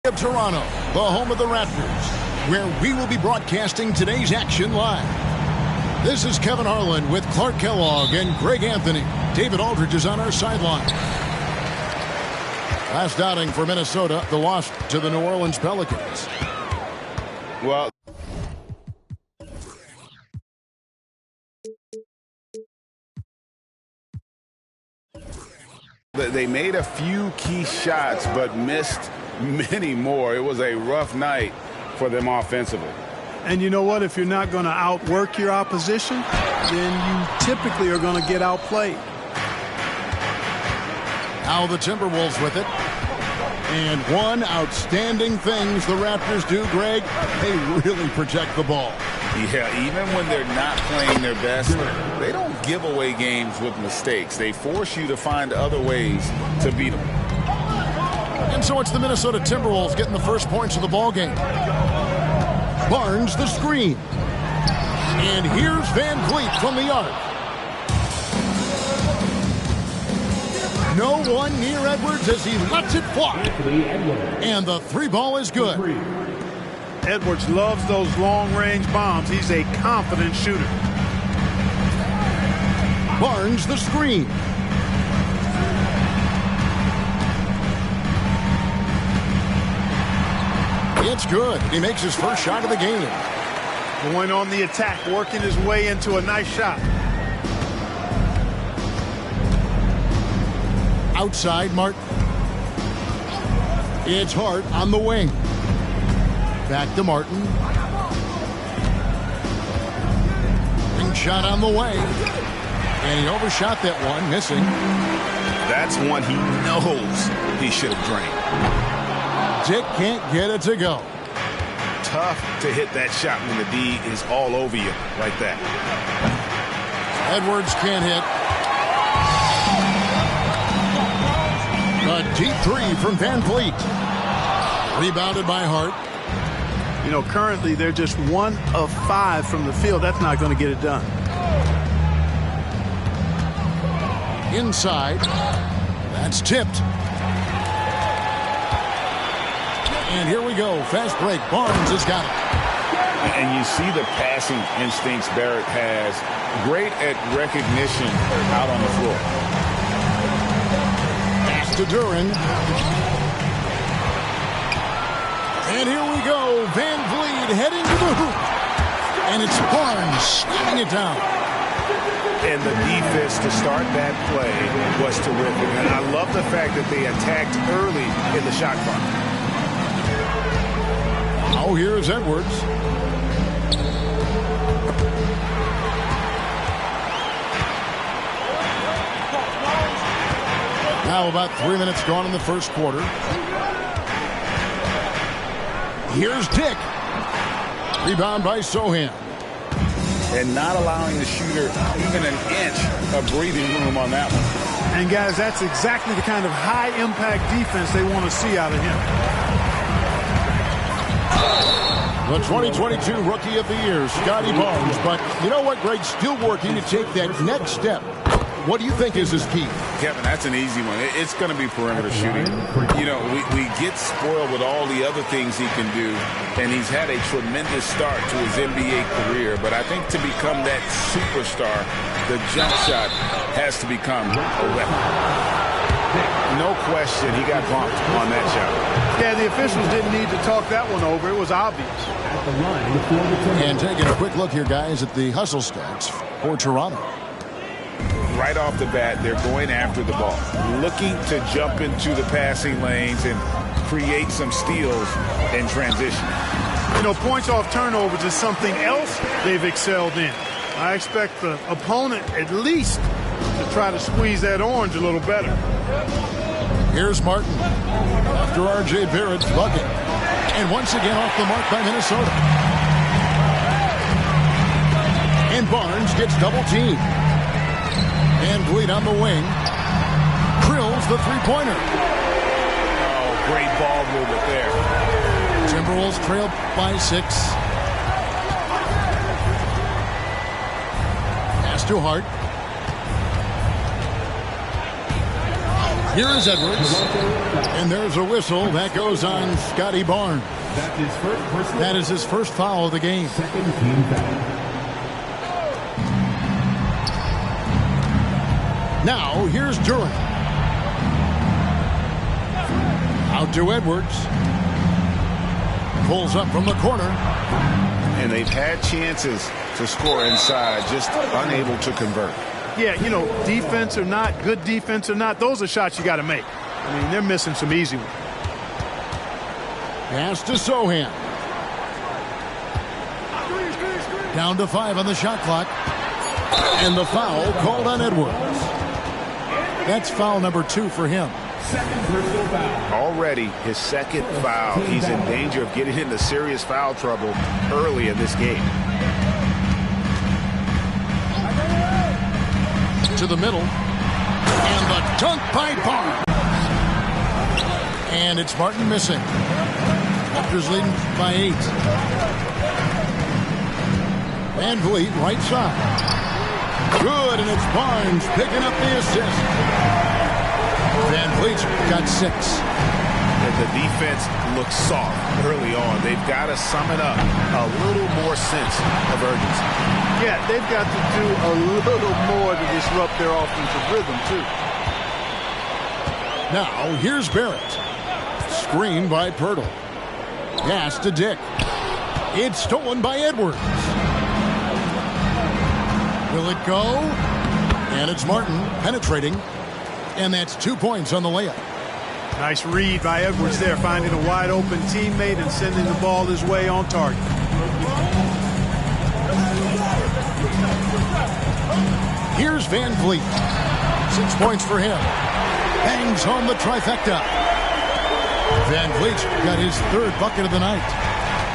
Of Toronto, the home of the Raptors, where we will be broadcasting today's action live. This is Kevin Harlan with Clark Kellogg and Greg Anthony. David Aldridge is on our sideline. Last outing for Minnesota, the loss to the New Orleans Pelicans. Well, they made a few key shots but missed many more. It was a rough night for them offensively. And you know what? If you're not going to outwork your opposition, then you typically are going to get outplayed. Now the Timberwolves with it. And one outstanding things the Raptors do, Greg, they really protect the ball. Yeah, even when they're not playing their best, they don't give away games with mistakes. They force you to find other ways to beat them. And so it's the Minnesota Timberwolves getting the first points of the ball game. Barnes the screen. And here's Van Vliet from the arc. No one near Edwards as he lets it fly. And the three ball is good. Edwards loves those long-range bombs. He's a confident shooter. Barnes the screen. It's good. He makes his first shot of the game. Going on the attack, working his way into a nice shot. Outside Martin. It's Hart on the wing. Back to Martin. Ring shot on the way. And he overshot that one, missing. That's one he knows he should have drained. Dick can't get it to go. Tough to hit that shot when the D is all over you like that. Edwards can't hit. A deep three from Van Vliet. Rebounded by Hart. You know, currently they're just 1 of 5 from the field. That's not going to get it done. Inside. That's tipped. And here we go. Fast break. Barnes has got it. And you see the passing instincts Barrett has. Great at recognition out on the floor. Pass to Duren. And here we go. Van Vliet heading to the hoop. And it's Barnes slamming it down. And the defense to start that play was terrific. And I love the fact that they attacked early in the shot clock. Oh, here's Edwards. Now about 3 minutes gone in the first quarter. Here's Dick. Rebound by Sohan. And not allowing the shooter even an inch of breathing room on that one. And guys, that's exactly the kind of high-impact defense they want to see out of him. The 2022 Rookie of the Year, Scotty Barnes. But you know what, Greg? Still working to take that next step. What do you think is his key? Kevin, that's an easy one. It's going to be perimeter shooting. You know, we get spoiled with all the other things he can do, and he's had a tremendous start to his NBA career. But I think to become that superstar, the jump shot has to become a weapon. No question, he got bumped on that shot. Yeah, the officials didn't need to talk that one over. It was obvious. And taking a quick look here, guys, at the hustle stats for Toronto. Right off the bat, they're going after the ball, looking to jump into the passing lanes and create some steals in transition. You know, points off turnovers is something else they've excelled in. I expect the opponent at least to try to squeeze that orange a little better. Here's Martin after R.J. Barrett's bucket. And once again off the mark by Minnesota. And Barnes gets double-teamed. Van Vliet on the wing. Drills the three-pointer. Oh, great ball movement there. Timberwolves trail by 6. Pass to Hart. Here is Edwards. And there's a whistle. That goes on Scotty Barnes. That is his first foul of the game. Second team foul. Now, here's Duren. Out to Edwards. Pulls up from the corner. And they've had chances to score inside, just unable to convert. Yeah, you know, defense or not, good defense or not, those are shots you got to make. I mean, they're missing some easy ones. Pass to Sohan. Down to 5 on the shot clock. And the foul called on Edwards. That's foul number 2 for him. Second personal foul. Already his second foul. He's in danger of getting into serious foul trouble early in this game. To the middle. And the dunk by Barnes. And it's Martin missing. Raptors leading by 8. Van Vliet, right side. Good, and it's Barnes picking up the assist. Van Vliet's got 6. And the defense looks soft early on. They've got to sum it up. A little more sense of urgency. Yeah, they've got to do a little more to disrupt their offensive rhythm, too. Now, here's Barrett. Screen by Pirtle. Pass to Dick. It's stolen by Edwards. Will it go? And it's Martin penetrating. And that's 2 points on the layup. Nice read by Edwards there, finding a wide open teammate and sending the ball his way on target. Here's Van Vliet. 6 points for him. Bangs home the trifecta. Van Vliet's got his 3rd bucket of the night.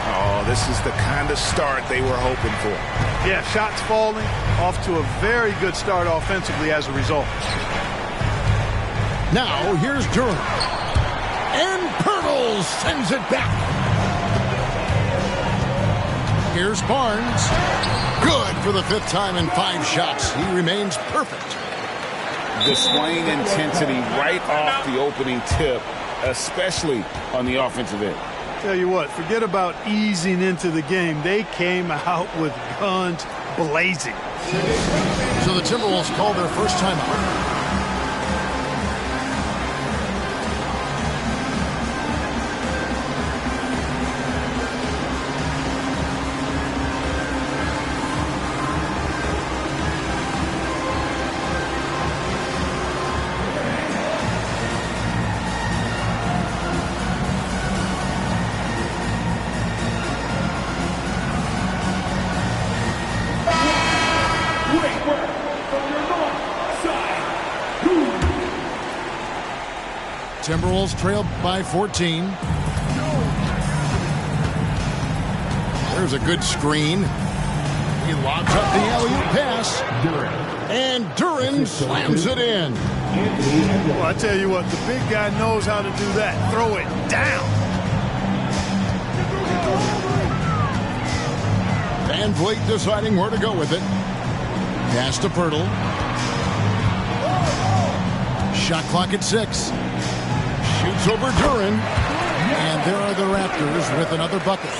Oh, this is the kind of start they were hoping for. Yeah, shots falling, off to a very good start offensively as a result. Now, here's Duren. And Pirtle sends it back. Here's Barnes. Good for the 5th time in 5 shots. He remains perfect. Displaying intensity right off the opening tip, especially on the offensive end. Tell you what, forget about easing into the game. They came out with guns blazing. So the Timberwolves call their first timeout. Timberwolves trailed by 14. There's a good screen. He lobs up the alley-oop pass. And Duren slams it in. Well, I tell you what, the big guy knows how to do that. Throw it down. Van Vliet deciding where to go with it. Pass to Pirtle. Shot clock at 6. Shoots over Duren. And there are the Raptors with another bucket.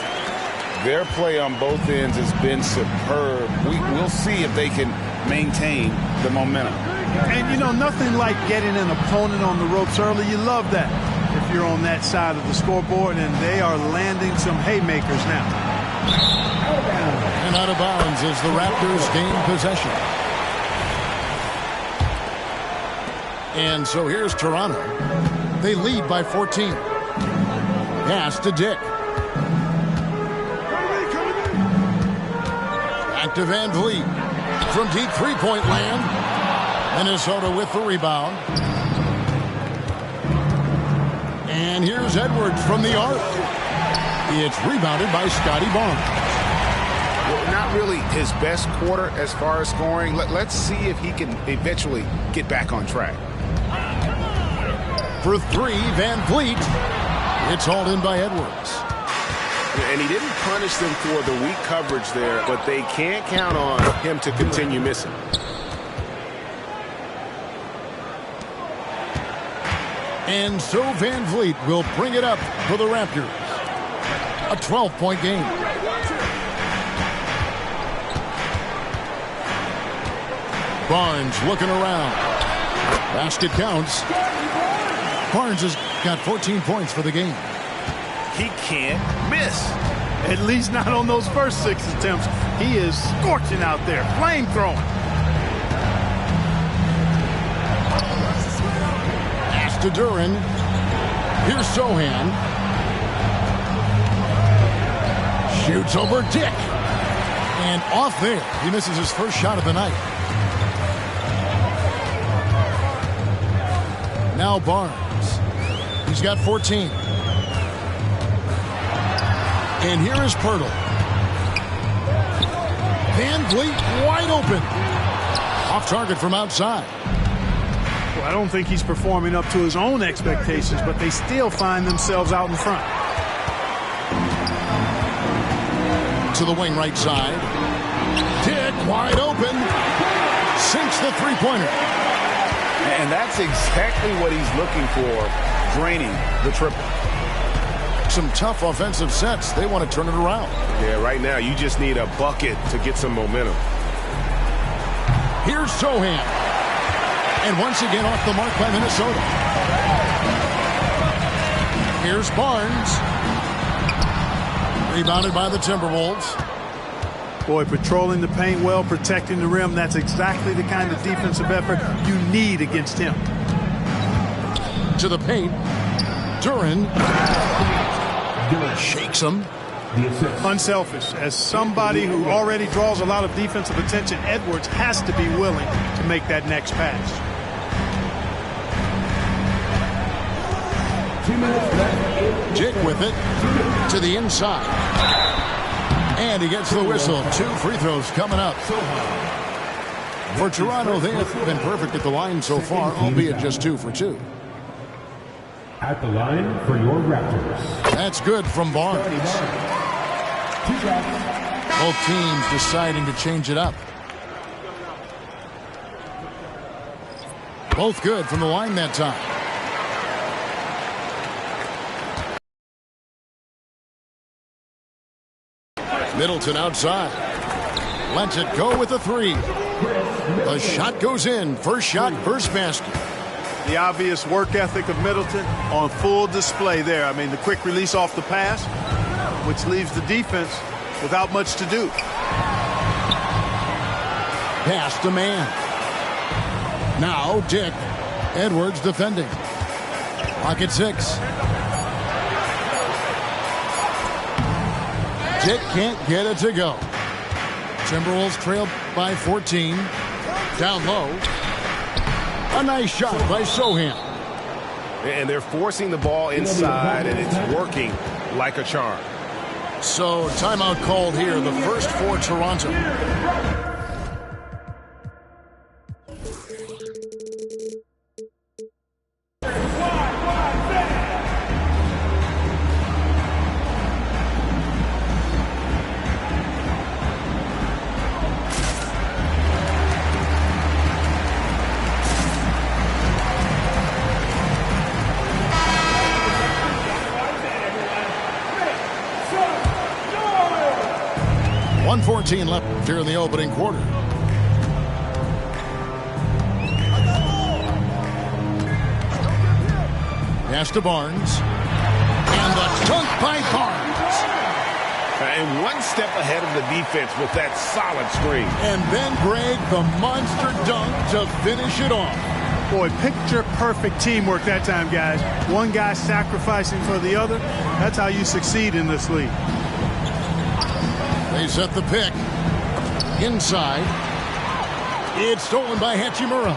Their play on both ends has been superb. We'll see if they can maintain the momentum. And, you know, nothing like getting an opponent on the ropes early. You love that if you're on that side of the scoreboard, and they are landing some haymakers now. And out of bounds as the Raptors gain possession. And so here's Toronto. They lead by 14. Pass to Dick. Back to Van Vliet. From deep three-point land. Minnesota with the rebound. And here's Edwards from the arc. It's rebounded by Scotty Barnes. Well, not really his best quarter as far as scoring. Let's see if he can eventually get back on track. For 3, Van Vliet. It's hauled in by Edwards. And he didn't punish them for the weak coverage there, but they can't count on him to continue missing. And so Van Vliet will bring it up for the Raptors. A 12-point game. Barnes looking around. Basket counts. Barnes has got 14 points for the game. He can't miss. At least not on those first 6 attempts. He is scorching out there, flamethrowing. Pass to Duren. Here's Sohan. Shoots over Dick. And off there. He misses his first shot of the night. Now Barnes. He's got 14. And here is Pirtle. Van Vliet wide open. Off target from outside. Well, I don't think he's performing up to his own expectations, but they still find themselves out in front. To the wing right side. Dick wide open. Sinks the three-pointer. And that's exactly what he's looking for, draining the triple. Some tough offensive sets. They want to turn it around. Yeah, right now you just need a bucket to get some momentum. Here's Sohan. And once again off the mark by Minnesota. Here's Barnes. Rebounded by the Timberwolves. Boy, patrolling the paint well, protecting the rim. That's exactly the kind of defensive effort you need against him. To the paint. Duren. Shakes him. Unselfish. As somebody who already draws a lot of defensive attention, Edwards has to be willing to make that next pass. 2 minutes left. Dick with it to the inside. And he gets the whistle. 2 free throws coming up. For Toronto, they have been perfect at the line so far, albeit just 2 for 2. At the line for your Raptors. That's good from Barnes. Both teams deciding to change it up. Both good from the line that time. Middleton outside. Lets it go with a 3. The shot goes in. First shot, first basket. The obvious work ethic of Middleton on full display there. I mean, the quick release off the pass, which leaves the defense without much to do. Pass to man. Now Dick. Edwards defending. Pocket 6. Dick can't get it to go. Timberwolves trailed by 14. Down low. A nice shot by Sohan. And they're forcing the ball inside, and it's working like a charm. So timeout called here, the first for Toronto. .14 left here in the opening quarter. Pass to Barnes. And the dunk by Barnes. And one step ahead of the defense with that solid screen. And then, Greg, the monster dunk to finish it off. Boy, picture perfect teamwork that time, guys. One guy sacrificing for the other. That's how you succeed in this league. They set the pick. Inside. It's stolen by Hachimura.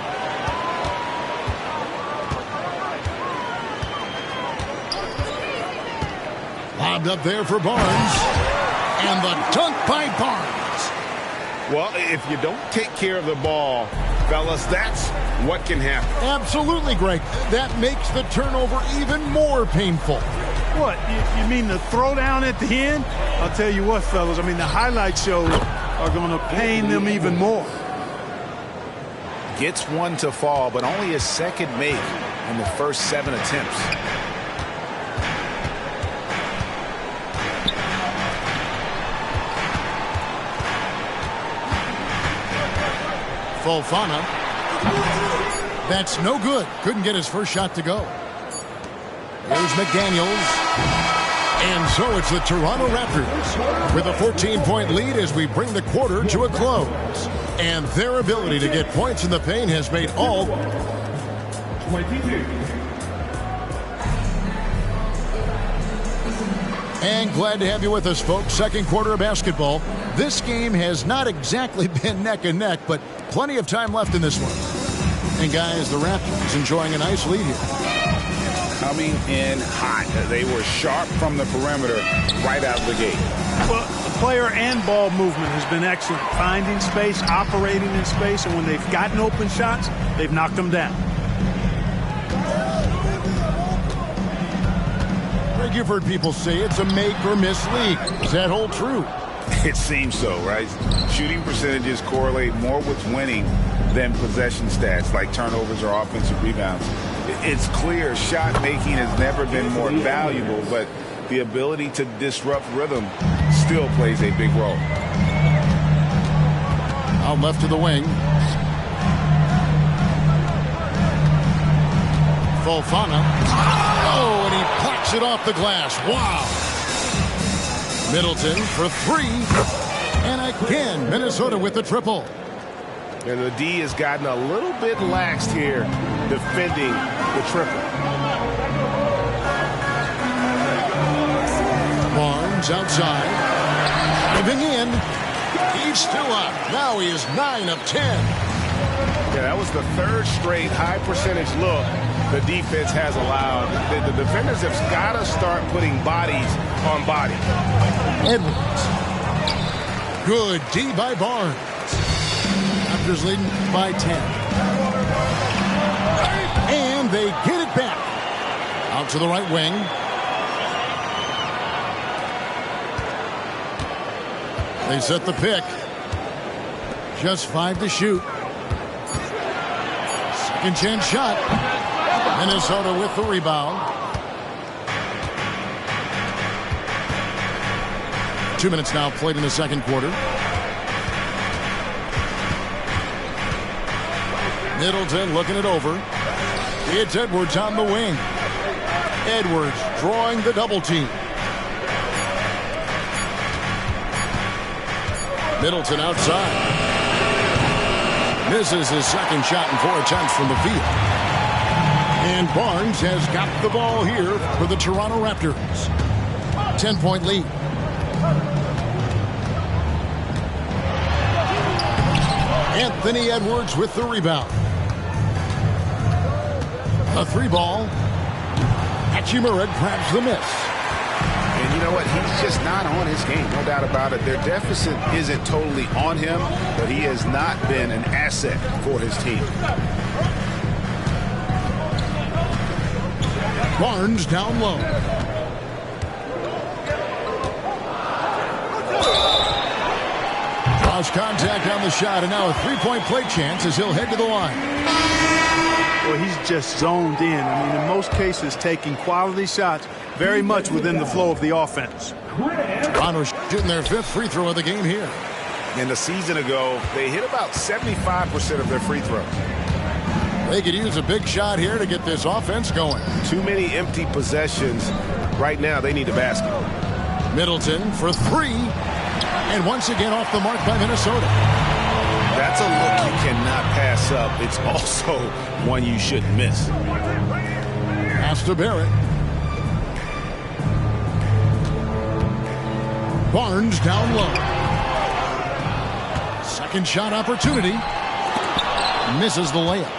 Lobbed up there for Barnes. And the dunk by Barnes. Well, if you don't take care of the ball, fellas, that's what can happen. Absolutely, Greg. That makes the turnover even more painful. What, you mean the throwdown at the end? I'll tell you what, fellas, I mean, the highlight shows are going to pain them even more. Gets one to fall, but only his second make in the first 7 attempts. Fofana. That's no good. Couldn't get his first shot to go. Here's McDaniels. And so it's the Toronto Raptors with a 14-point lead as we bring the quarter to a close. And their ability to get points in the paint has made all 22. And glad to have you with us, folks. Second quarter of basketball. This game has not exactly been neck and neck, but plenty of time left in this one. And guys, the Raptors enjoying a nice lead here. Coming in hot. They were sharp from the perimeter right out of the gate. Well, the player and ball movement has been excellent. Finding space, operating in space, and when they've gotten open shots, they've knocked them down. Greg, you've heard people say it's a make or miss league. Does that hold true? It seems so, right? Shooting percentages correlate more with winning than possession stats like turnovers or offensive rebounds. It's clear shot making has never been more valuable, but the ability to disrupt rhythm still plays a big role. Out left to the wing. Fofana. Oh, and he pops it off the glass. Wow. Middleton for three. And again, Minnesota with the triple. And the D has gotten a little bit laxed here defending the triple. Barnes outside. Driving in. He's still up. Now he is 9 of 10. Yeah, that was the third straight high percentage look the defense has allowed. The defenders have got to start putting bodies on bodies. Edwards. Good D by Barnes. Raptors leading by 10. And they get it back. Out to the right wing. They set the pick. Just 5 to shoot. Second chance shot. Minnesota with the rebound. 2 minutes now played in the second quarter. Middleton looking it over. It's Edwards on the wing. Edwards drawing the double team. Middleton outside. Misses his second shot in 4 attempts from the field. And Barnes has got the ball here for the Toronto Raptors. 10-point lead. Anthony Edwards with the rebound. A 3-ball. Hachimura grabs the miss. And you know what? He's just not on his game. No doubt about it. Their deficit isn't totally on him, but he has not been an asset for his team. Barnes down low. Draws contact on the shot, and now a 3-point play chance as he'll head to the line. Well, he's just zoned in. I mean, in most cases, taking quality shots very much within the flow of the offense. Toronto shooting their 5th free throw of the game here. And a season ago, they hit about 75% of their free throws. They could use a big shot here to get this offense going. Too many empty possessions. Right now, they need a basket. Middleton for 3. And once again off the mark by Minnesota. That's a look you cannot pass up. It's also one you shouldn't miss. Pass to Barrett. Barnes down low. Second shot opportunity. Misses the layup.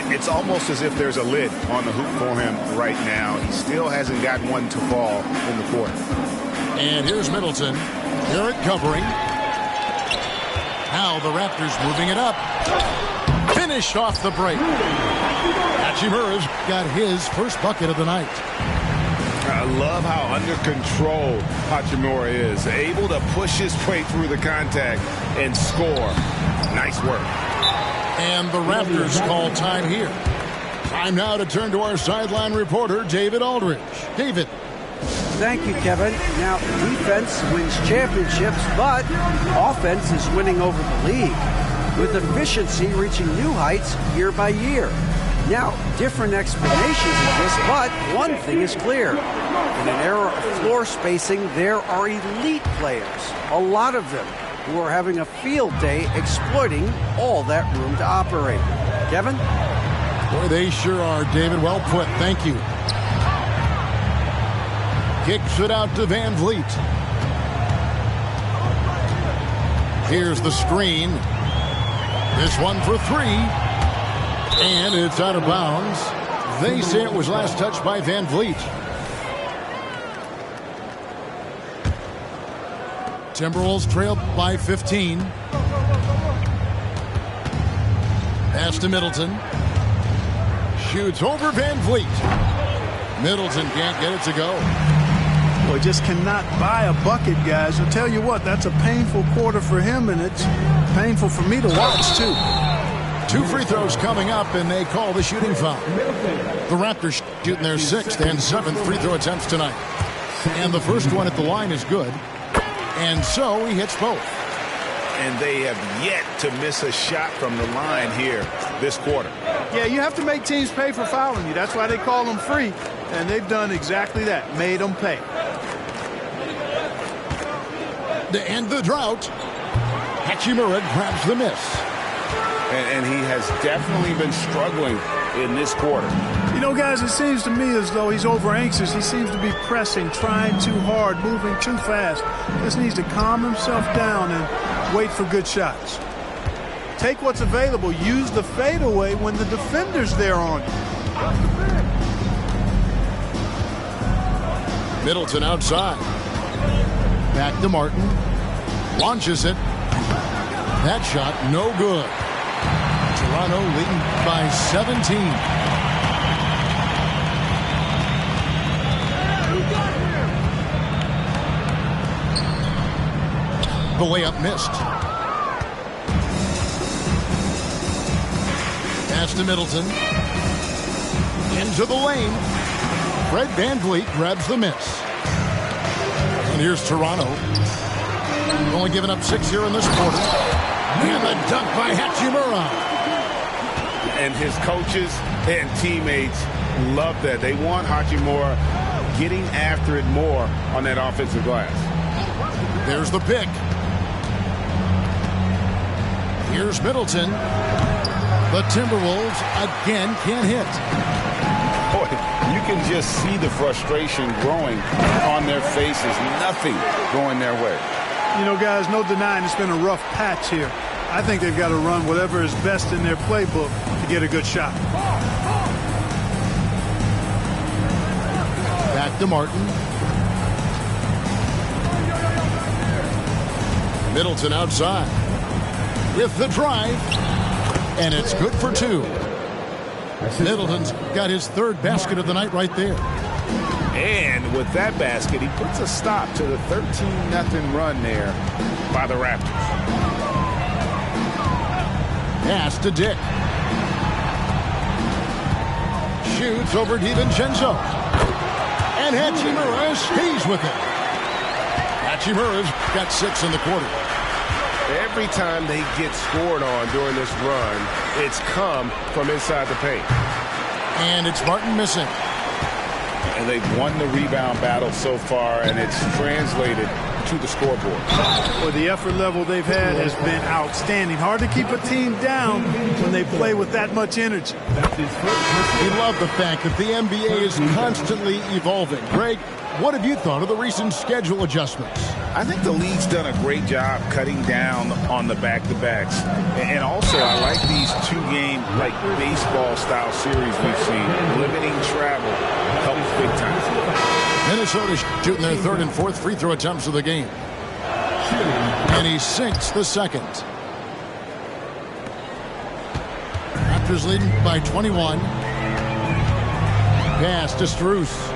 It's almost as if there's a lid on the hoop for him right now. He still hasn't gotten one to fall in the court. And here's Middleton. Barrett covering. Now the Raptors moving it up. Finished off the break. Hachimura's got his first bucket of the night. I love how under control Hachimura is. Able to push his way through the contact and score. Nice work. And the Raptors call time here. Time now to turn to our sideline reporter, David Aldridge. David. Thank you, Kevin. Now, defense wins championships, but offense is winning over the league, with efficiency reaching new heights year by year. Now, different explanations of this, but one thing is clear. In an era of floor spacing, there are elite players, a lot of them, who are having a field day exploiting all that room to operate. Kevin? Boy, they sure are, David. Well put. Thank you. Kicks it out to Van Vliet. Here's the screen. This one for three. And it's out of bounds. They say it was last touched by Van Vliet. Timberwolves trail by 15. Pass to Middleton. Shoots over Van Vliet. Middleton can't get it to go. Boy, just cannot buy a bucket, guys. I'll tell you what, that's a painful quarter for him, and it's painful for me to watch, too. 2 free throws coming up, and they call the shooting foul. The Raptors shooting their 6th and 7th free throw attempts tonight. And the first one at the line is good. And so he hits both. And they have yet to miss a shot from the line here this quarter. Yeah, you have to make teams pay for fouling you. That's why they call them free. And they've done exactly that, made them pay. To end the drought, Hachimura grabs the miss. And he has definitely been struggling in this quarter. You know, guys, it seems to me as though he's over anxious. He seems to be pressing, trying too hard, moving too fast. Just needs to calm himself down and wait for good shots. Take what's available. Use the fadeaway when the defender's there on you. Middleton outside. Back to Martin. Launches it. That shot no good. Toronto leading by 17. The layup missed. Pass to Middleton. Into the lane. Fred VanVleet grabs the miss. And here's Toronto. Only giving up 6 here in this quarter. And the dunk by Hachimura. And his coaches and teammates love that. They want Hachimura getting after it more on that offensive glass. There's the pick. Here's Middleton. The Timberwolves again can't hit. Boy, you can just see the frustration growing on their faces. Nothing going their way. You know, guys, no denying it's been a rough patch here. I think they've got to run whatever is best in their playbook to get a good shot. Back to Martin. Middleton outside. With the drive. And it's good for 2. Middleton's got his 3rd basket of the night right there. And with that basket, he puts a stop to the 13-0 run there by the Raptors. Pass to Dick. Shoots over DiVincenzo. And Hachimura stays with it. Hachimura's got 6 in the quarter. Every time they get scored on during this run, it's come from inside the paint. And it's Martin missing. And they've won the rebound battle so far, and it's translated to the scoreboard. Well, the effort level they've had has been outstanding. Hard to keep a team down when they play with that much energy. We love the fact that the NBA is constantly evolving. Greg, what have you thought of the recent schedule adjustments? I think the league's done a great job cutting down on the back-to-backs. And also, I like these 2-game, like, baseball-style series we've seen. Limiting travel helps big time. Minnesota shooting their 3rd and 4th free throw attempts of the game. And he sinks the 2nd. Raptors leading by 21. Pass to Strus.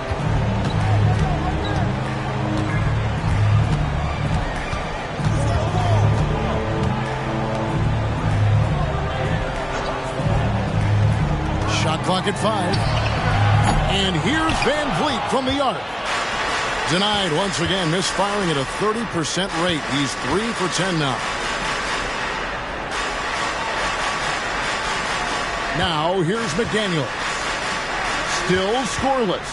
Shot clock at 5. And here's Van Vliet from the arc. Denied once again, misfiring at a 30% rate. He's 3 for 10 now. Now here's McDaniel. Still scoreless.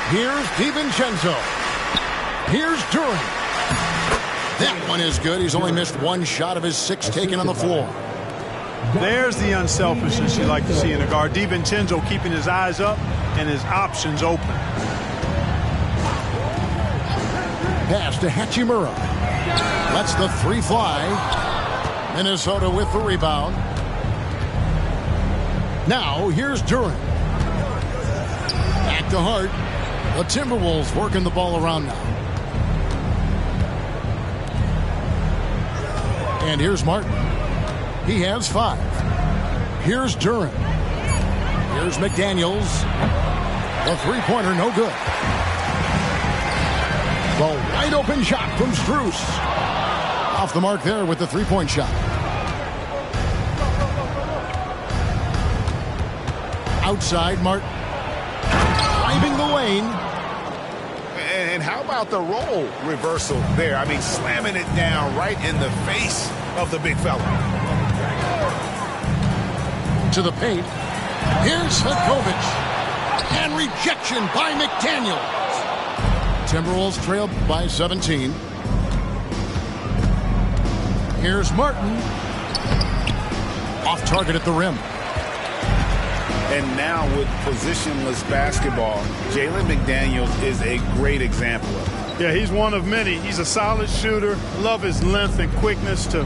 Here's DiVincenzo. Here's Duren. That one is good. He's only missed 1 shot of his 6 taken on the floor. There's the unselfishness you like to see in a guard. DiVincenzo keeping his eyes up and his options open. Pass to Hachimura. Lets the 3 fly. Minnesota with the rebound. Now here's Duren. Back to Hart. The Timberwolves working the ball around now. And here's Martin. He has 5. Here's Duren. Here's McDaniels. The 3-pointer, no good. The wide open shot from Strus. Off the mark there with the 3-point shot. Outside, Martin. Driving the lane. And how about the role reversal there? I mean, slamming it down right in the face of the big fella. To the paint. Here's Stankovic. And rejection by McDaniel. Timberwolves trailed by 17. Here's Martin. Off target at the rim. And now with positionless basketball, Jalen McDaniels is a great example of it. Yeah, he's one of many. He's a solid shooter. Love his length and quickness to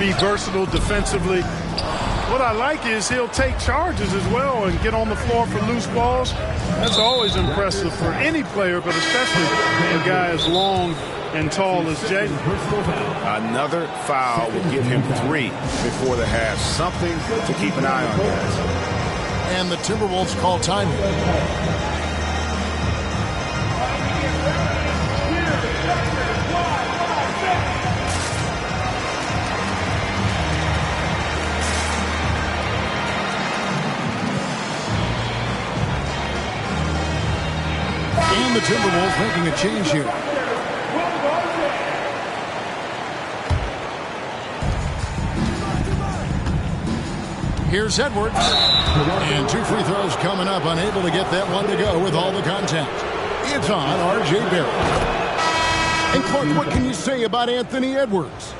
be versatile defensively. What I like is he'll take charges as well and get on the floor for loose balls. That's always impressive for any player, but especially a guy as long and tall as Jalen. Another foul will give him 3 before the half. Something to keep an eye on, guys. And the Timberwolves call time. And the Timberwolves making a change here. Here's Edwards. And 2 free throws coming up. Unable to get that one to go with all the contact. It's on R.J. Barrett. And Clark, what can you say about Anthony Edwards?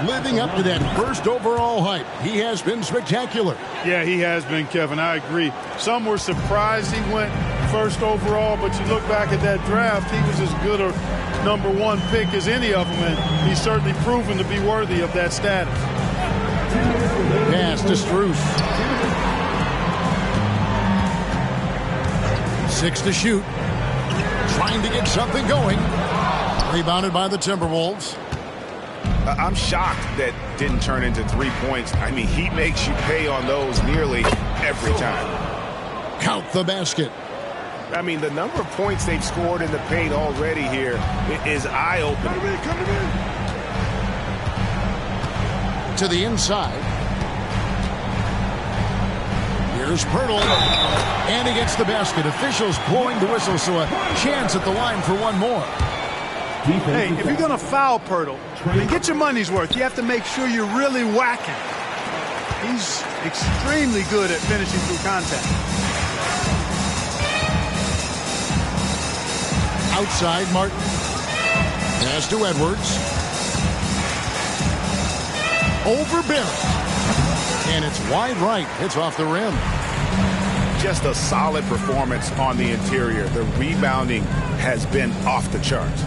Living up to that first overall hype. He has been spectacular. Yeah, he has been, Kevin. I agree. Some were surprised he went first overall, but you look back at that draft, he was as good a number 1 pick as any of them, and he's certainly proven to be worthy of that status. Pass to Strus. 6 to shoot. Trying to get something going. Rebounded by the Timberwolves. I'm shocked that didn't turn into 3 points. I mean, he makes you pay on those nearly every time. Count the basket. I mean, the number of points they've scored in the paint already here is eye-opening. To the inside. Here's Pirtle. And he gets the basket. Officials blowing the whistle, so a chance at the line for one more. Hey, if you're going to foul Pirtle and get your money's worth, you have to make sure you're really whacking. He's extremely good at finishing through contact. Outside, Martin. Pass to Edwards. Over Barrett. And it's wide right. Hits off the rim. Just a solid performance on the interior. The rebounding has been off the charts.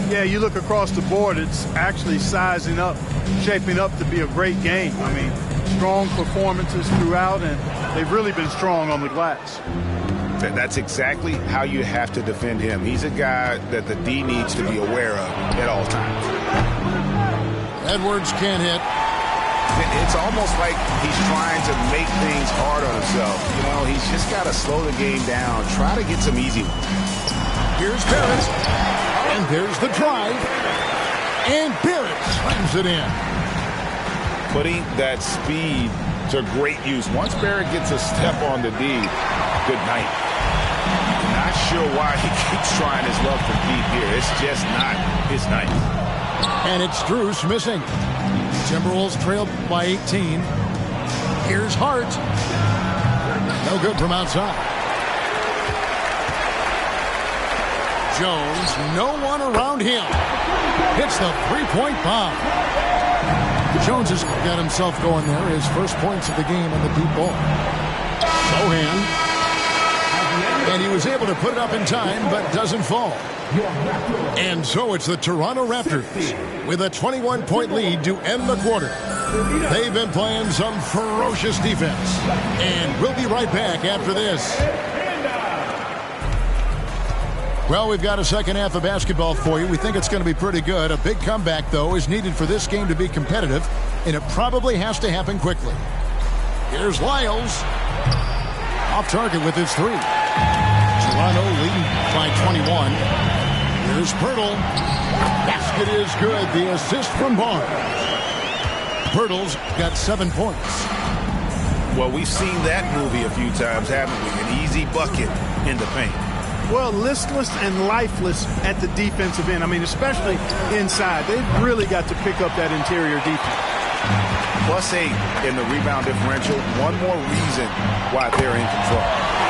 Yeah, you look across the board, it's actually sizing up, shaping up to be a great game. I mean, strong performances throughout, and they've really been strong on the glass. That's exactly how you have to defend him. He's a guy that the D needs to be aware of at all times. Edwards can't hit. It's almost like he's trying to make things hard on himself. You know, he's just got to slow the game down, try to get some easy ones. Here's Barrett. And there's the drive. And Barrett slams it in. Putting that speed to great use. Once Barrett gets a step on the D, good night. Not sure why he keeps trying his luck for deep here. It's just not his night. And it's Strus missing. Timberwolves trailed by 18. Here's Hart. No good from outside. Jones, no one around him. Hits the three-point bomb. Jones has got himself going there. His first points of the game on the deep ball. Sohan. And he was able to put it up in time, but doesn't fall. And so it's the Toronto Raptors with a 21-point lead to end the quarter. They've been playing some ferocious defense. And we'll be right back after this. Well, we've got a second half of basketball for you. We think it's going to be pretty good. A big comeback, though, is needed for this game to be competitive, and it probably has to happen quickly. Here's Lyles. Off target with his three. Toronto leading by 21. Here's Pirtle. Basket is good. The assist from Barnes. Pirtle's got 7 points. Well, we've seen that movie a few times, haven't we? An easy bucket in the paint. Well, listless and lifeless at the defensive end. I mean, especially inside. They've really got to pick up that interior defense. +8 in the rebound differential. One more reason why they're in control.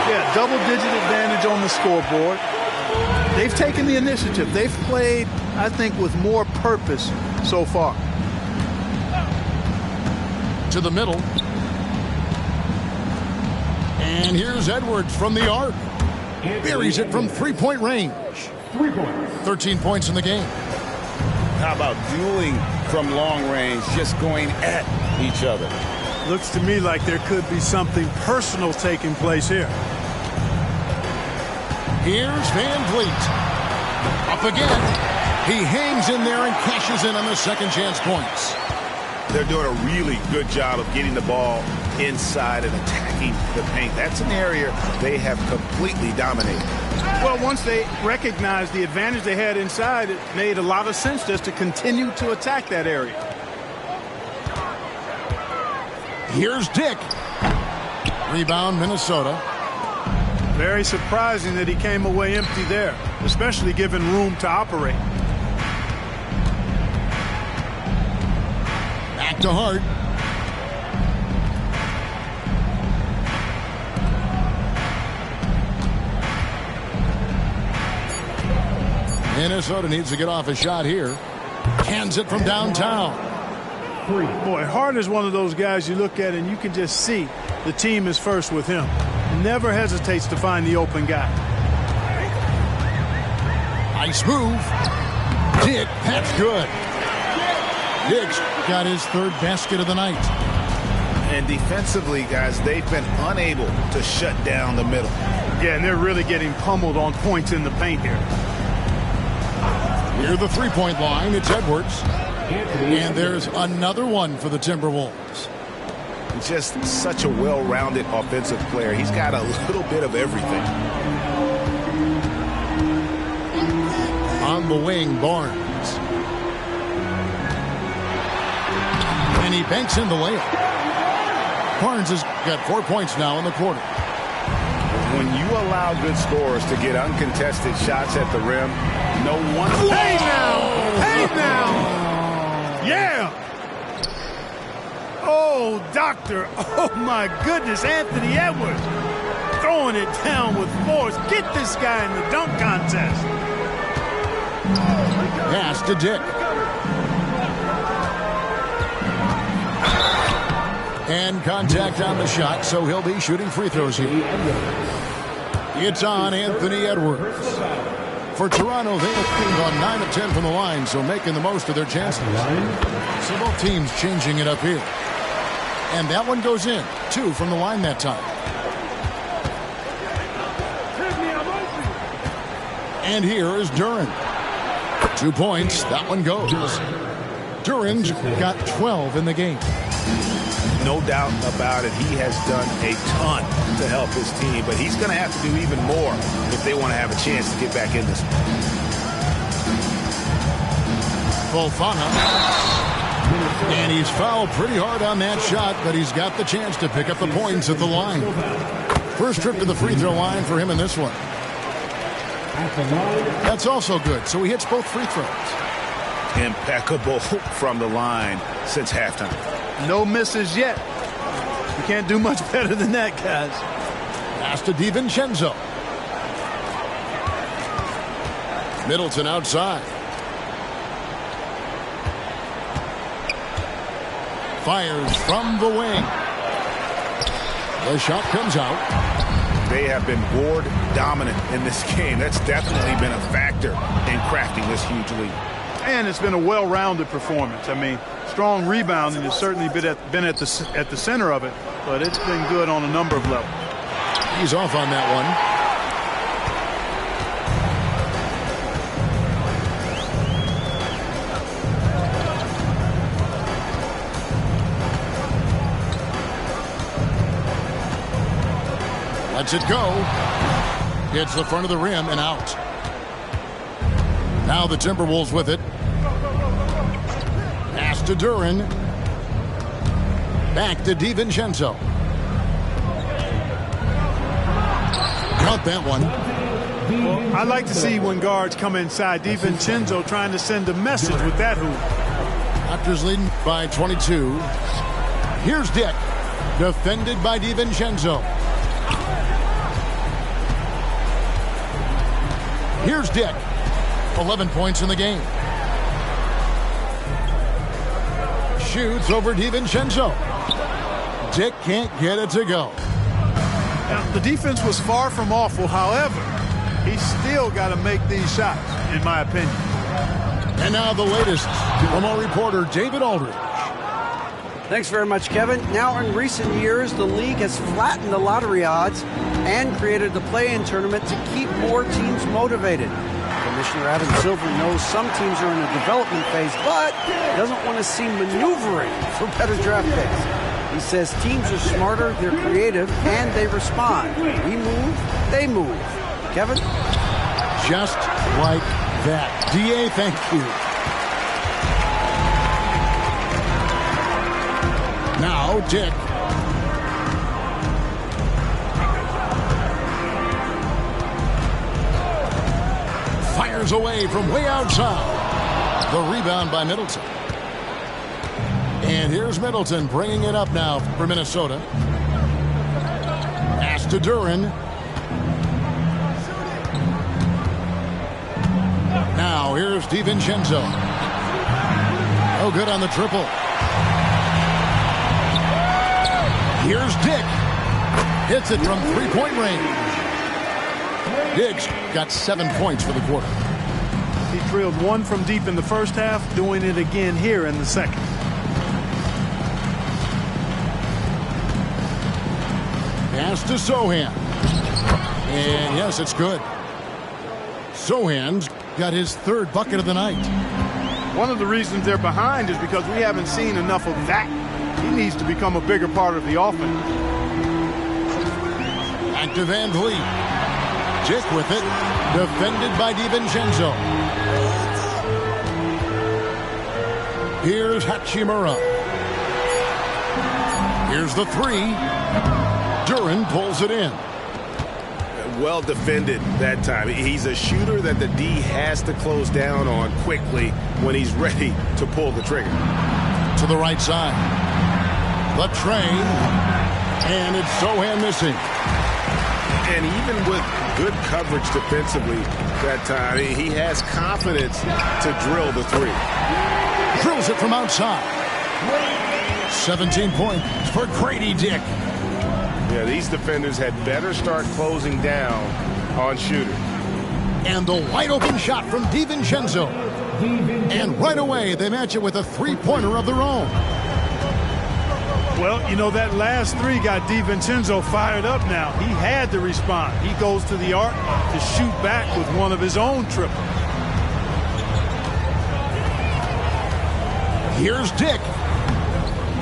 Yeah, double-digit advantage on the scoreboard. They've taken the initiative. They've played, I think, with more purpose so far. To the middle. And here's Edwards from the arc. Buries it from three-point range. 13 points in the game. How about dueling from long range, just going at each other? Looks to me like there could be something personal taking place here. Here's Van Vliet. Up again. He hangs in there and cashes in on the second chance points. They're doing a really good job of getting the ball inside and attacking the paint. That's an area they have completely dominated. Well, once they recognized the advantage they had inside, it made a lot of sense just to continue to attack that area. Here's Dick. Rebound, Minnesota. Very surprising that he came away empty there, especially given room to operate. Back to Hart. Minnesota needs to get off a shot here. Cans it from downtown. Boy, Hart is one of those guys you look at and you can just see the team is first with him. Never hesitates to find the open guy. Nice move. Dick, that's good. Dick's got his third basket of the night. And defensively, guys, they've been unable to shut down the middle. Yeah, and they're really getting pummeled on points in the paint here. Near the three-point line, it's Edwards. And there's another one for the Timberwolves. Just such a well-rounded offensive player. He's got a little bit of everything. On the wing, Barnes. And he banks in the layup. Barnes has got 4 points now in the quarter. When you allow good scorers to get uncontested shots at the rim, no one... Hey now! Hey now! Yeah! Oh, doctor. Oh, my goodness. Anthony Edwards throwing it down with force. Get this guy in the dunk contest. Pass to Dick. And contact on the shot, so he'll be shooting free throws here. It's on Anthony Edwards. For Toronto, they have gone 9 of 10 from the line, so making the most of their chances. So both teams changing it up here. And that one goes in. 2 from the line that time. And here is Duren. 2 points. That one goes. Duren's got 12 in the game. No doubt about it. He has done a ton to help his team, but he's going to have to do even more if they want to have a chance to get back in this one. Fofana. And he's fouled pretty hard on that shot, but he's got the chance to pick up the points at the line. First trip to the free throw line for him in this one. That's also good, so he hits both free throws. Impeccable from the line since halftime. No misses yet. You can't do much better than that, guys. Pass to DiVincenzo. Middleton outside. Fires from the wing. The shot comes out. They have been board dominant in this game. That's definitely been a factor in crafting this huge lead. And it's been a well-rounded performance. I mean, strong rebounding has certainly been at the center of it, but it's been good on a number of levels. He's off on that one. Lets it go. Hits the front of the rim and out. Now the Timberwolves with it. Pass to Duren. Back to DiVincenzo. Got that one. Well, I like to see when guards come inside. DiVincenzo trying to send a message with that hoop. Raptors leading by 22. Here's Dick. Defended by DiVincenzo. Here's Dick. 11 points in the game. Shoots over DiVincenzo. Dick can't get it to go. Now, the defense was far from awful. However, he's still got to make these shots, in my opinion. And now the latest from our reporter, David Aldridge. Thanks very much, Kevin. Now, in recent years, the league has flattened the lottery odds and created the play-in tournament to keep more teams motivated. Commissioner Adam Silver knows some teams are in a development phase, but doesn't want to see maneuvering for better draft picks. He says teams are smarter, they're creative, and they respond. We move, they move. Kevin? Just like that. DA, thank you. Now, Dick. Fires away from way outside. The rebound by Middleton. And here's Middleton bringing it up now for Minnesota. Pass to Duren. Now here's DiVincenzo. Oh, good on the triple. Here's Dick. Hits it from three-point range. Diggs got 7 points for the quarter. He drilled one from deep in the first half, doing it again here in the second. Pass to Sochan. And yes, it's good. Sochan's got his third bucket of the night. One of the reasons they're behind is because we haven't seen enough of that. He needs to become a bigger part of the offense. Back to Van Vliet. Dick with it. Defended by DiVincenzo. Here's Hachimura. Here's the three. Duren pulls it in. Well defended that time. He's a shooter that the D has to close down on quickly when he's ready to pull the trigger. To the right side. The train. And it's Sochan missing. And even with good coverage defensively that time, he has confidence to drill the three. Drills it from outside. 17 points for Grady Dick. Yeah, these defenders had better start closing down on shooters. And the wide open shot from DiVincenzo. And right away, they match it with a three-pointer of their own. Well, you know, that last three got DiVincenzo fired up now. He had to respond. He goes to the arc to shoot back with one of his own triples. Here's Dick.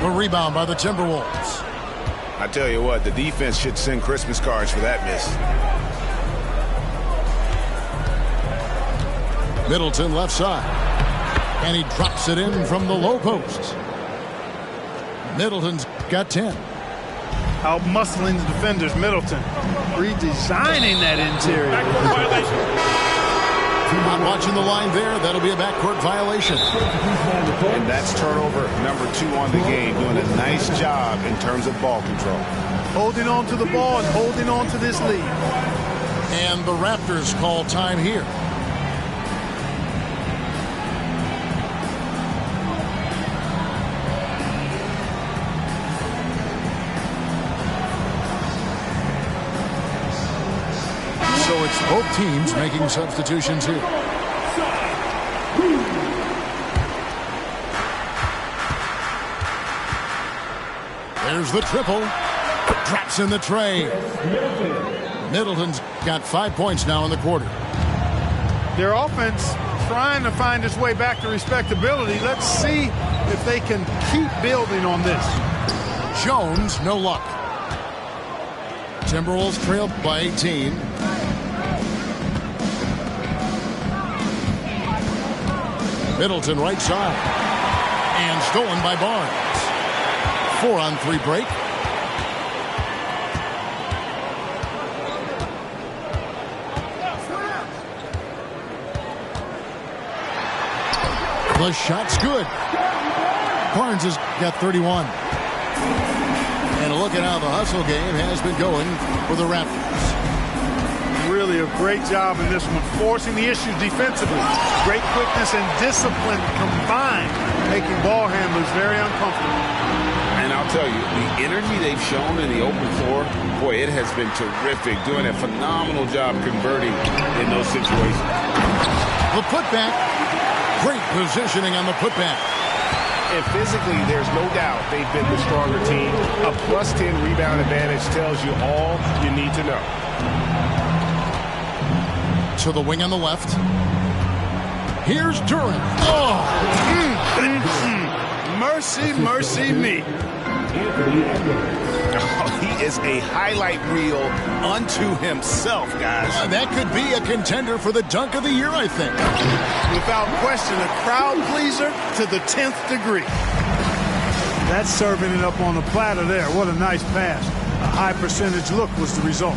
The rebound by the Timberwolves. I tell you what, the defense should send Christmas cards for that miss. Middleton left side. And he drops it in from the low post. Middleton's got 10. Out-muscling the defenders. Middleton redesigning that interior. Not watching the line there. That'll be a backcourt violation. And that's turnover number 2 on the game. Doing a nice job in terms of ball control. Holding on to the ball and holding on to this lead. And the Raptors call time here. So it's both teams making substitutions here. There's the triple. Drops in the tray. Middleton's got 5 points now in the quarter. Their offense trying to find its way back to respectability. Let's see if they can keep building on this. Jones, no luck. Timberwolves trail by 18. Middleton right side. And stolen by Barnes. 4-on-3 break. The shot's good. Barnes has got 31. And a look at how the hustle game has been going for the Raptors. Really a great job in this one, forcing the issues defensively. Great quickness and discipline combined, making ball handlers very uncomfortable. And I'll tell you, the energy they've shown in the open floor, boy, it has been terrific. Doing a phenomenal job converting in those situations. The putback. Great positioning on the putback. And physically, there's no doubt they've been the stronger team. A +10 rebound advantage tells you all you need to know. To the wing on the left. Here's Duren. Oh! Mercy, mercy me. Oh, he is a highlight reel unto himself, guys. That could be a contender for the dunk of the year, I think. Without question, a crowd pleaser to the 10th degree. That's serving it up on the platter there. What a nice pass. A high percentage look was the result.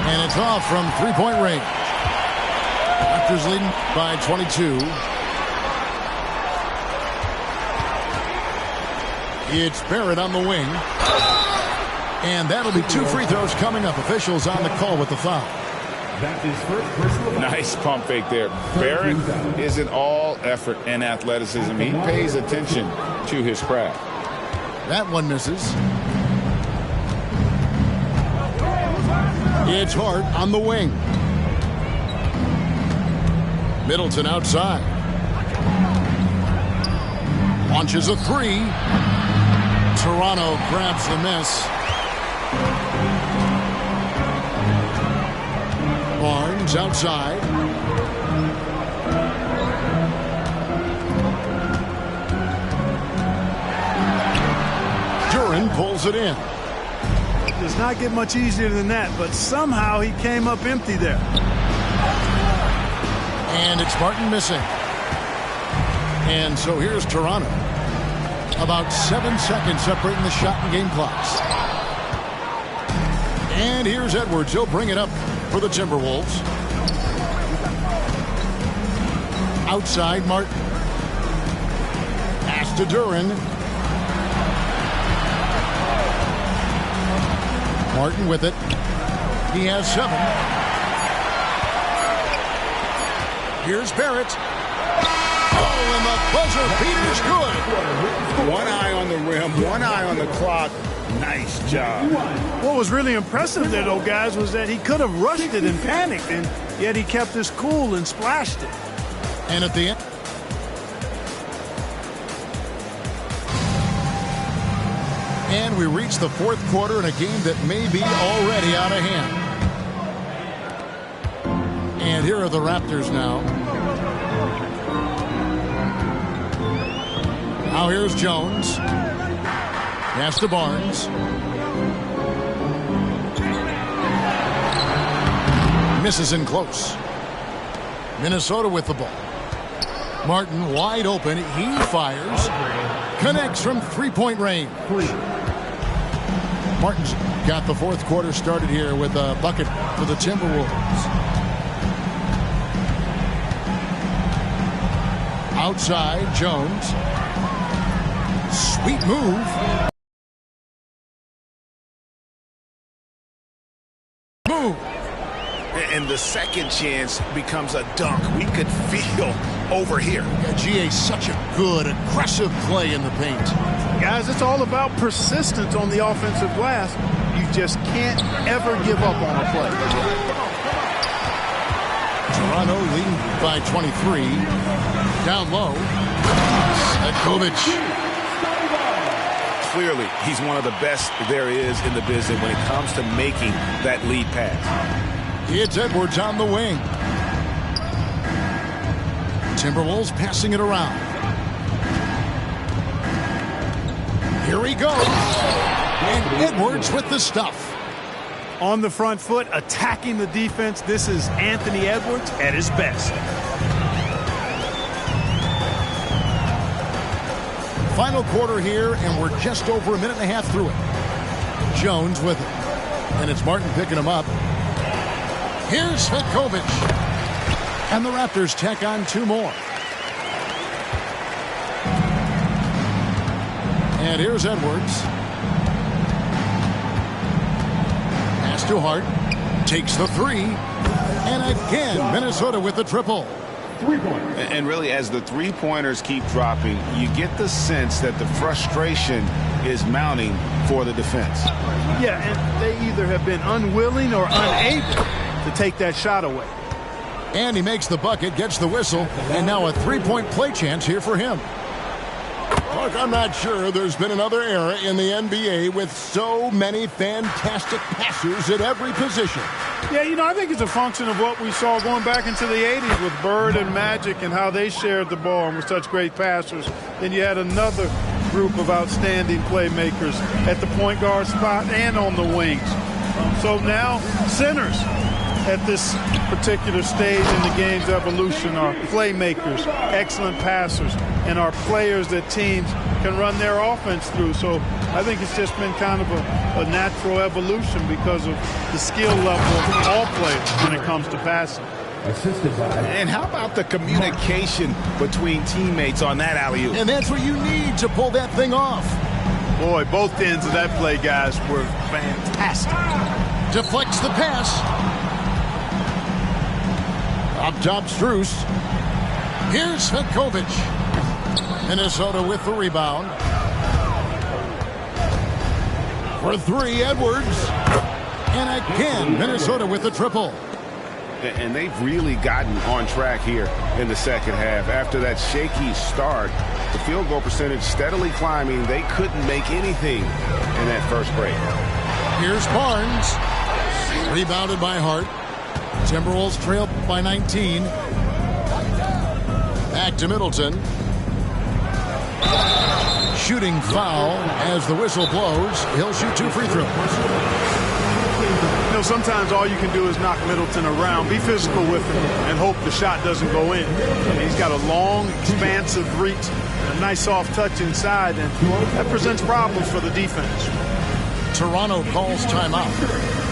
And it's off from three-point range. Raptors leading by 22. It's Barrett on the wing. And that'll be 2 free throws coming up. Officials on the call with the foul. That's his first personal. Nice pump fake there. Barrett isn't all effort and athleticism. He pays attention to his craft. That one misses. It's Hart on the wing. Middleton outside. Launches a three. Toronto grabs the miss. Barnes outside. Duren pulls it in. Does not get much easier than that, but somehow he came up empty there. And it's Martin missing. And so here's Toronto. About 7 seconds separating the shot and game clocks. And here's Edwards. He'll bring it up for the Timberwolves. Outside, Martin. Pass to Duren. Martin with it. He has 7. Here's Barrett. Oh, and the buzzer beater's good. One eye on the rim, one eye on the clock. Nice job. What was really impressive there, though, guys, was that he could have rushed it and panicked, and yet he kept his cool and splashed it. And at the end. And we reach the 4th quarter in a game that may be already out of hand. And here are the Raptors now. Now here's Jones. Pass to Barnes. Misses in close. Minnesota with the ball. Martin wide open. He fires. Connects from three-point range. Martin's got the fourth quarter started here with a bucket for the Timberwolves. Outside, Jones. Sweet move. Move. And the second chance becomes a dunk. We could feel over here. Yeah, GA, such a good, aggressive play in the paint. Guys, it's all about persistence on the offensive glass. You just can't ever give up on a play. Toronto leading by 23. Down low. Petkovic. Clearly, he's one of the best there is in the business when it comes to making that lead pass. It's Edwards on the wing. Timberwolves passing it around. Here he goes. And Edwards with the stuff. On the front foot, attacking the defense. This is Anthony Edwards at his best. Final quarter here, and we're just over a minute and a half through it. Jones with it. And it's Martin picking him up. Here's Petkovic. And the Raptors tack on two more. And here's Edwards. Pass to Hart. Takes the three. And again, Minnesota with the triple. And really, as the three-pointers keep dropping, you get the sense that the frustration is mounting for the defense. Yeah, and they either have been unwilling or unable to take that shot away. And he makes the bucket, gets the whistle, and now a three-point play chance here for him. Look, I'm not sure there's been another era in the NBA with so many fantastic passers at every position. Yeah, you know, I think it's a function of what we saw going back into the 80s with Bird and Magic and how they shared the ball and were such great passers. Then you had another group of outstanding playmakers at the point guard spot and on the wings. So now centers at this particular stage in the game's evolution are playmakers, excellent passers, and are players that teams can run their offense through. So I think it's just been kind of a natural evolution because of the skill level of all players when it comes to passing. And how about the communication between teammates on that alley-oop? And that's what you need to pull that thing off. Boy, both ends of that play, guys, were fantastic. Deflects the pass. Up top, Strus. Here's Petkovic. Minnesota with the rebound. For three, Edwards. And again, Minnesota with the triple. And they've really gotten on track here in the second half. After that shaky start, the field goal percentage steadily climbing. They couldn't make anything in that first break. Here's Barnes. Rebounded by Hart. Timberwolves trail by 19. Back to Middleton. Shooting foul as the whistle blows. He'll shoot two free throws. You know, sometimes all you can do is knock Middleton around, be physical with him, and hope the shot doesn't go in. He's got a long, expansive reach, a nice soft touch inside, and that presents problems for the defense. Toronto calls timeout.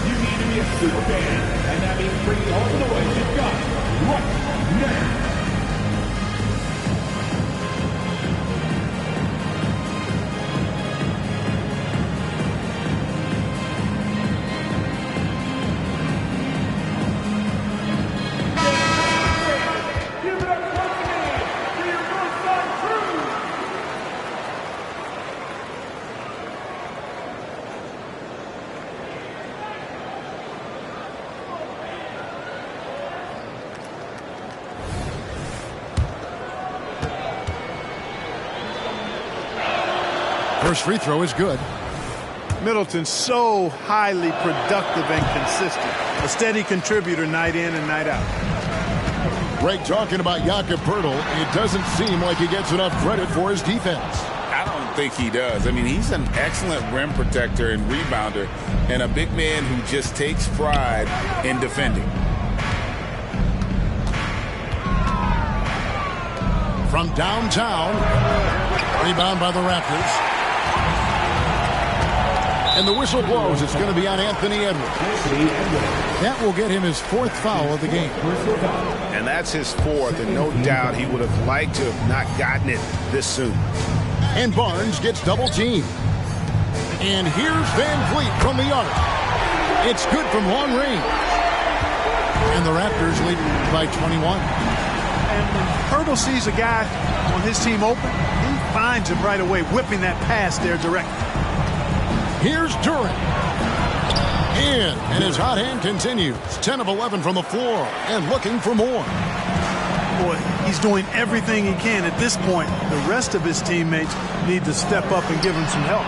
You need to be a super fan, and that means bringing all the noise you've got right now. First free throw is good. Middleton's so highly productive and consistent. A steady contributor night in and night out. Greg talking about Jakob Poeltl. It doesn't seem like he gets enough credit for his defense. I don't think he does. I mean, he's an excellent rim protector and rebounder and a big man who just takes pride in defending. from downtown. Rebound by the Raptors. And the whistle blows. It's going to be on Anthony Edwards. That will get him his 4th foul of the game. And that's his 4th, and no doubt he would have liked to have not gotten it this soon. And Barnes gets double teamed. And here's Van Vliet from the arc. It's good from long range. And the Raptors lead by 21. And when Hurdle sees a guy on his team open, he finds him right away, whipping that pass there directly. Here's Durant. In, and his hot hand continues. 10 of 11 from the floor, and looking for more. Boy, he's doing everything he can at this point. The rest of his teammates need to step up and give him some help.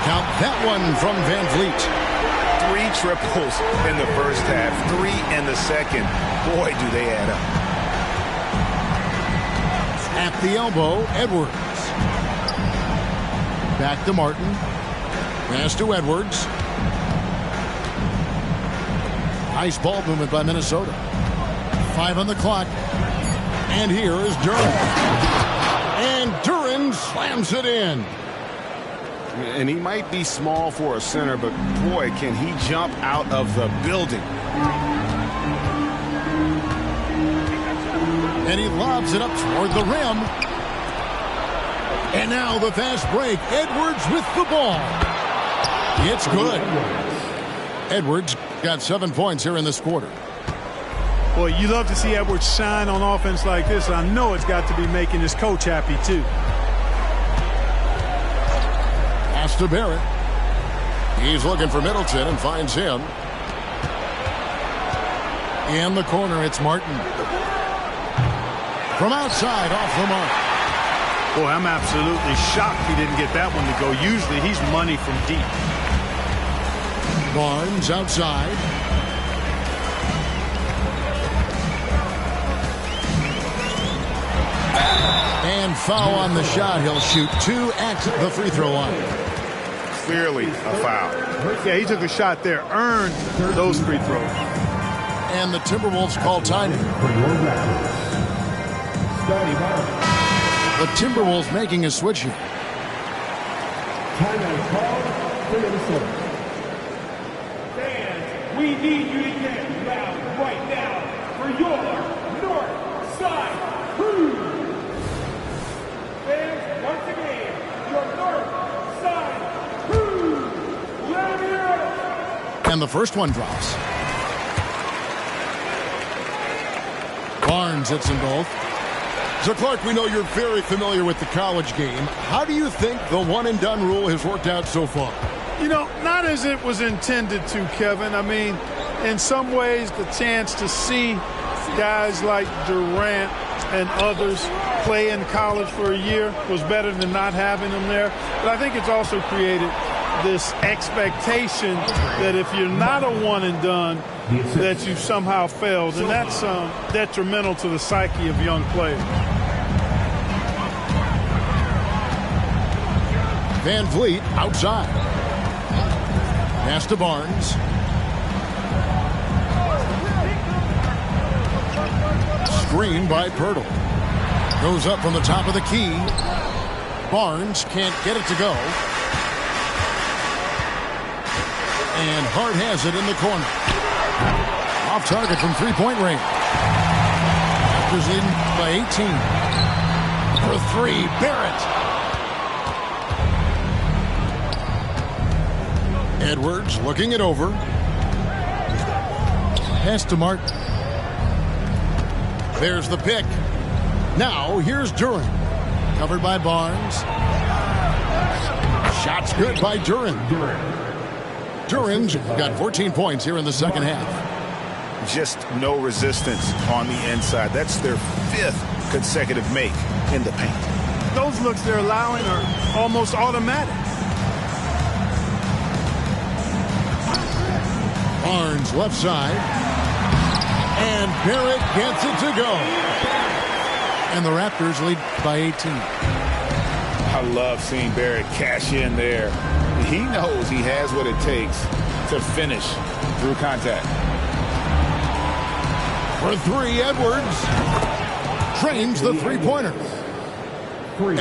Count that one from Van Vliet. 3 triples in the first half, 3 in the second. Boy, do they add up. At the elbow, Edwards. Back to Martin. Pass to Edwards. Nice ball movement by Minnesota. 5 on the clock. And here is Duren. And Duren slams it in. And he might be small for a center, but boy, can he jump out of the building. And he lobs it up toward the rim. And now the fast break. Edwards with the ball. It's good. Edwards got 7 points here in this quarter. Boy, you love to see Edwards shine on offense like this. I know it's got to be making his coach happy, too. Pass to Barrett. He's looking for Middleton and finds him. In the corner, it's Martin. From outside, off the mark. Boy, I'm absolutely shocked he didn't get that one to go. Usually he's money from deep. Barnes outside. And foul on the shot. He'll shoot 2 at the free throw line. Clearly a foul. Yeah, he took a shot there, earned those free throws. And the Timberwolves call timing. The Timberwolves making a switch here. Timeout call for Minnesota. Fans, we need you to get loud right now for your North Side Crew. Fans, once again, your North Side Crew. Let me hear it. And the first one drops. Barnes hits them both. So, Clark, we know you're very familiar with the college game. How do you think the one-and-done rule has worked out so far? You know, not as it was intended to, Kevin. I mean, in some ways, the chance to see guys like Durant and others play in college for a year was better than not having them there. But I think it's also created this expectation that if you're not a one-and-done, that you've somehow failed. And that's detrimental to the psyche of young players. Van Vliet outside. Pass to Barnes. Screen by Pirtle. Goes up from the top of the key. Barnes can't get it to go. And Hart has it in the corner. Off target from three-point range. Raptors leading by 18. For 3, Barrett. Edwards looking it over. Pass to Martin. There's the pick. Now here's Duren. Covered by Barnes. Shot's good by Duren. Duren's got 14 points here in the second half. Just no resistance on the inside. That's their 5th consecutive make in the paint. Those looks they're allowing are almost automatic. Barnes left side. And Barrett gets it to go. And the Raptors lead by 18. I love seeing Barrett cash in there. He knows he has what it takes to finish through contact. For 3, Edwards. drains the three-pointer.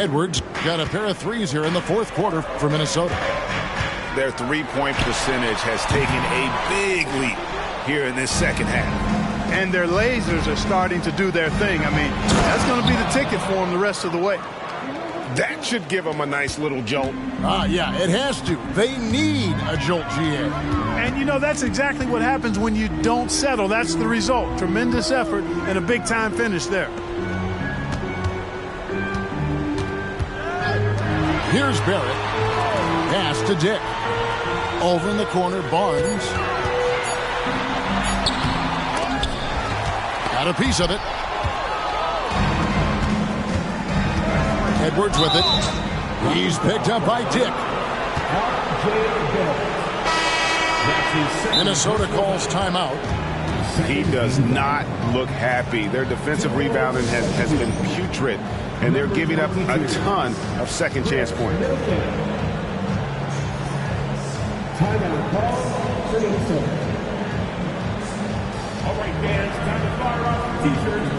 Edwards got a pair of threes here in the fourth quarter for Minnesota. Their three-point percentage has taken a big leap here in this second half. And their lasers are starting to do their thing. I mean, that's going to be the ticket for them the rest of the way. That should give them a nice little jolt. Yeah, it has to. They need a jolt, GA. And, you know, that's exactly what happens when you don't settle. That's the result. Tremendous effort and a big-time finish there. Here's Barrett. Pass to Dick. Over in the corner, Barnes. Got a piece of it. Edwards with it. He's picked up by Dick. Minnesota calls timeout. He does not look happy. Their defensive rebounding has been putrid, and they're giving up a ton of second chance points. Timeout call for Minnesota. All right, fans, time to fire off the t-shirts.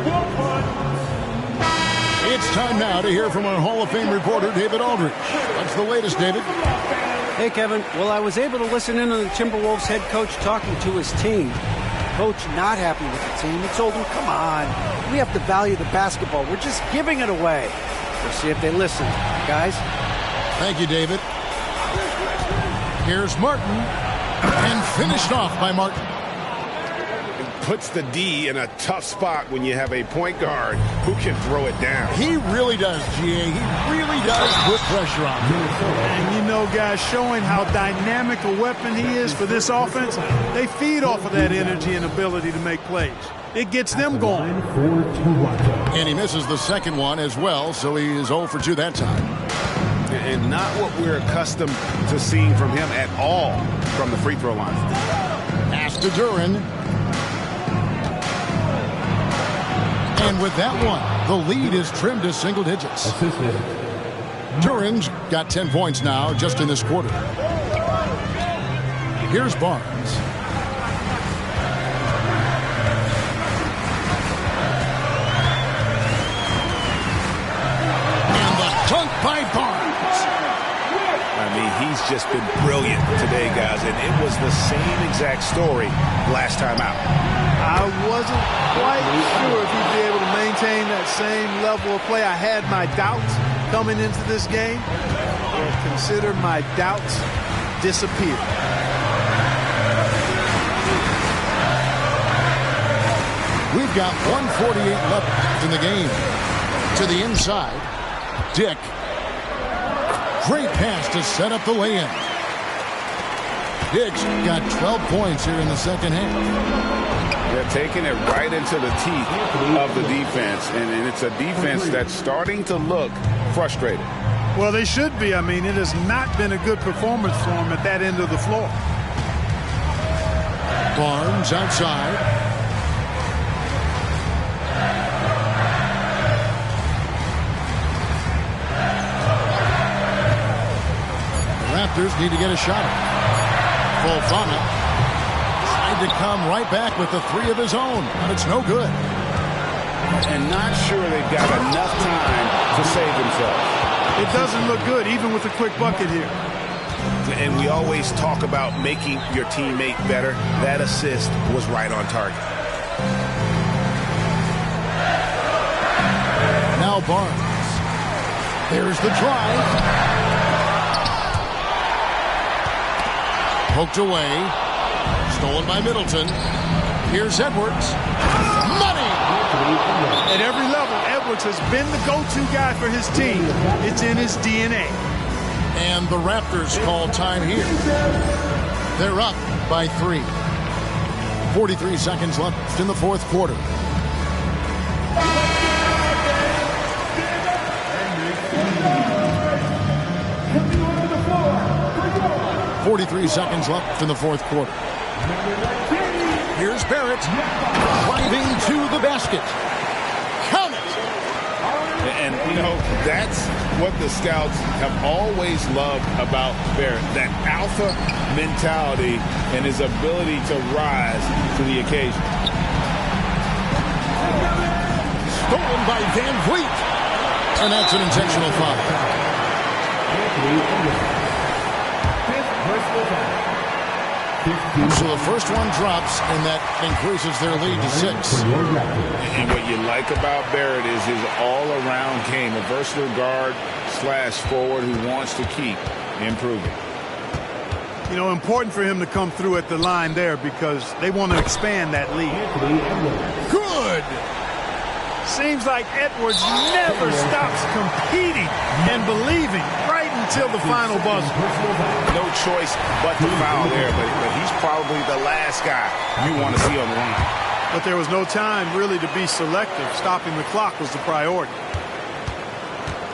One punch. It's time now to hear from our Hall of Fame reporter, David Aldridge. What's the latest, David? Hey, Kevin. Well, I was able to listen in on the Timberwolves head coach talking to his team. Coach not happy with the team. He told them, come on, we have to value the basketball. We're just giving it away. We'll see if they listen, guys. Thank you, David. Here's Martin, and finished off by Martin. Puts the D in a tough spot when you have a point guard who can throw it down. He really does, GA. He really does put pressure on him. And you know, guys, showing how dynamic a weapon he is for this offense, they feed off of that energy and ability to make plays. It gets them going. And he misses the second one as well, so he is 0 for 2 that time. And not what we're accustomed to seeing from him at all from the free throw line. Pass to Duren. And with that one, the lead is trimmed to single digits. Duren's got 10 points now just in this quarter. Here's Barnes. And the dunk by Barnes. I mean, he's just been brilliant today, guys, and it was the same exact story last time out. I wasn't quite sure if he'd be able to maintain that same level of play. I had my doubts coming into this game, but consider my doubts disappear. We've got 1:48 left in the game. To the inside, Dick. Great pass to set up the lay-in. Dick's got 12 points here in the second half. They're taking it right into the teeth of the defense, and it's a defense that's starting to look frustrated. Well, they should be. I mean, it has not been a good performance for them at that end of the floor. Barnes outside. Raptors need to get a shot. Fofana tried to come right back with the three of his own, but it's no good. And not sure they've got enough time to save themselves. It doesn't look good, even with a quick bucket here. And we always talk about making your teammate better. That assist was right on target. Now Barnes. There's the drive. Poked away. Stolen by Middleton. Here's Edwards. Money! At every level, Edwards has been the go-to guy for his team. It's in his DNA. And the Raptors call time here. They're up by 3. 43 seconds left in the fourth quarter. 43 seconds left in the fourth quarter. Here's Barrett driving to the basket. Count it! And, you know, that's what the scouts have always loved about Barrett, that alpha mentality and his ability to rise to the occasion. stolen by Van Vliet. And that's an intentional foul. So the first one drops, and that increases their lead to 6. And what you like about Barrett is his all-around game, a versatile guard / forward who wants to keep improving. You know, important for him to come through at the line there because they want to expand that lead. Good. Seems like Edwards never stops competing and believing right until the final buzzer. No choice but to foul there, but he's probably the last guy you want to see on the line. But there was no time really to be selective. Stopping the clock was the priority.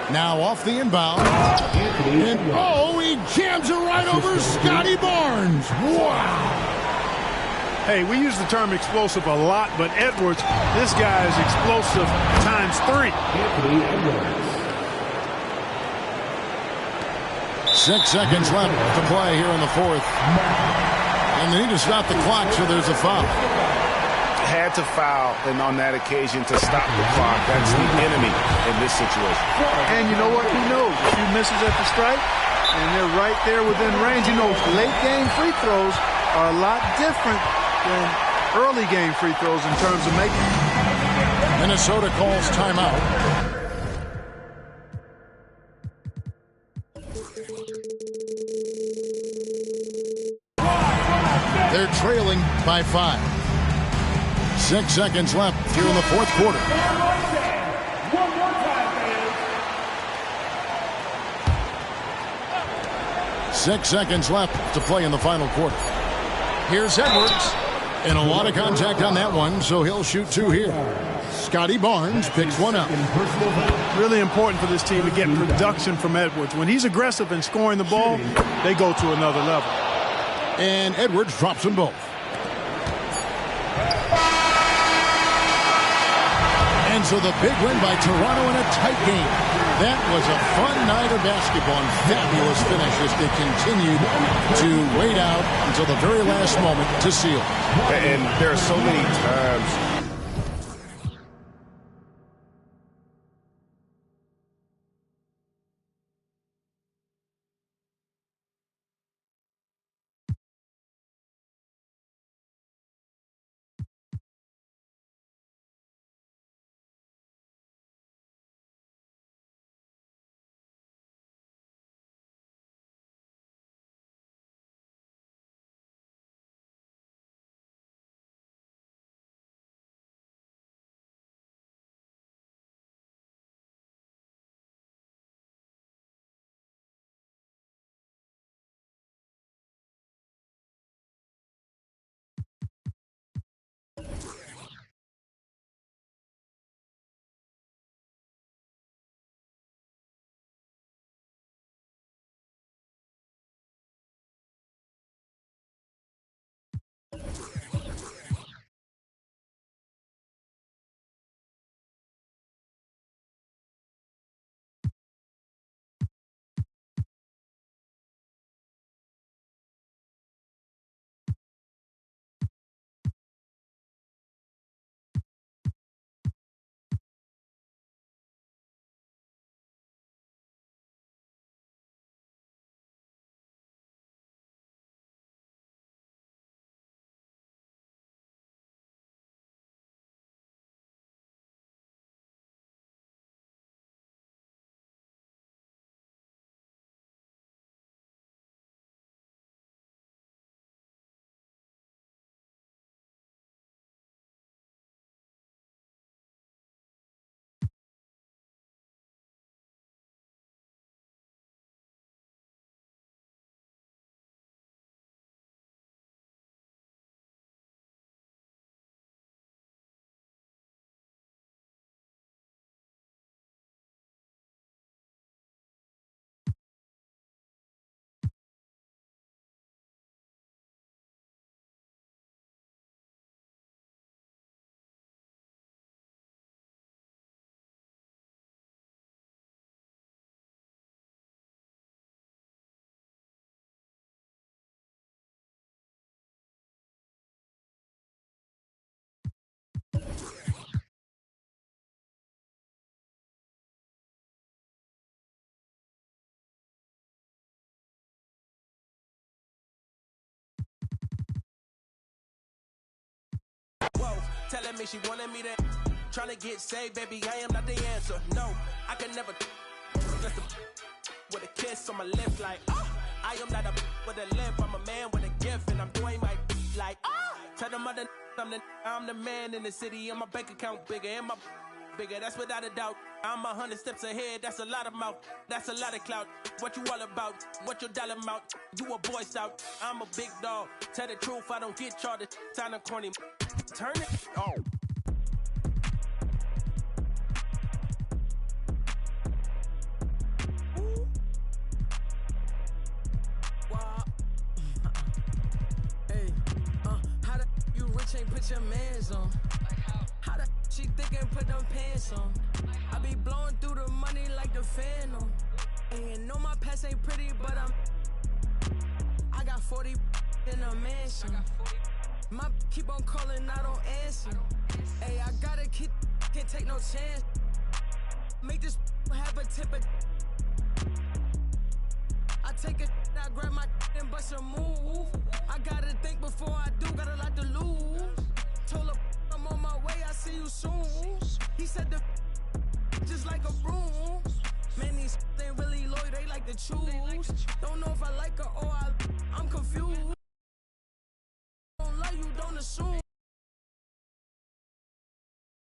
Now off the inbound. And he jams it right over Scotty Barnes. Wow. Hey, we use the term explosive a lot, but Edwards, this guy is explosive times 3. 6 seconds left to play here in the fourth. And they need to stop the clock, so there's a foul. Had to foul, and on that occasion to stop the clock. That's the enemy in this situation. And you know what? He knows. A few misses at the strike, and they're right there within range. You know, late-game free throws are a lot different than early-game free throws in terms of making. Minnesota calls timeout. They're trailing by 5. 6 seconds left here in the fourth quarter. One more time, man. 6 seconds left to play in the final quarter. Here's Edwards. And a lot of contact on that one, so he'll shoot 2 here. Scotty Barnes picks one up. Really important for this team to get production from Edwards. When he's aggressive in scoring the ball, they go to another level. And Edwards drops them both. And so the big win by Toronto in a tight game. That was a fun night of basketball and fabulous finish as they continued to wait out until the very last moment to seal. And there are so many times telling me she wanted me to. Trying to get saved, baby, I am not the answer. No, I can never just with a kiss on my lips like, I am not a with a lip, I'm a man with a gift, and I'm doing my like, tell them other I'm the man in the city, and my bank account bigger, and my bigger, that's without a doubt. I'm 100 steps ahead, that's a lot of mouth, that's a lot of clout. What you all about? What your dollar amount? You a boy scout, I'm a big dog. Tell the truth, I don't get charged. Time to corny. Turn it on. Ain't put your mans on. How the she thinking put them pants on? I be blowing through the money like the Phantom. And know my past ain't pretty, but I got 40 in a mansion. My keep on calling, I don't answer. Hey, I gotta keep, can't take no chance. Make this have a tip of. I take a, I grab my and bust a move. I gotta think before I do, got a lot to lose. Told her I'm on my way, I see you soon. He said the just like a broom. Man, these ain't really loyal, they like to choose. Don't know if I like her or I'm confused. Don't love you, don't assume.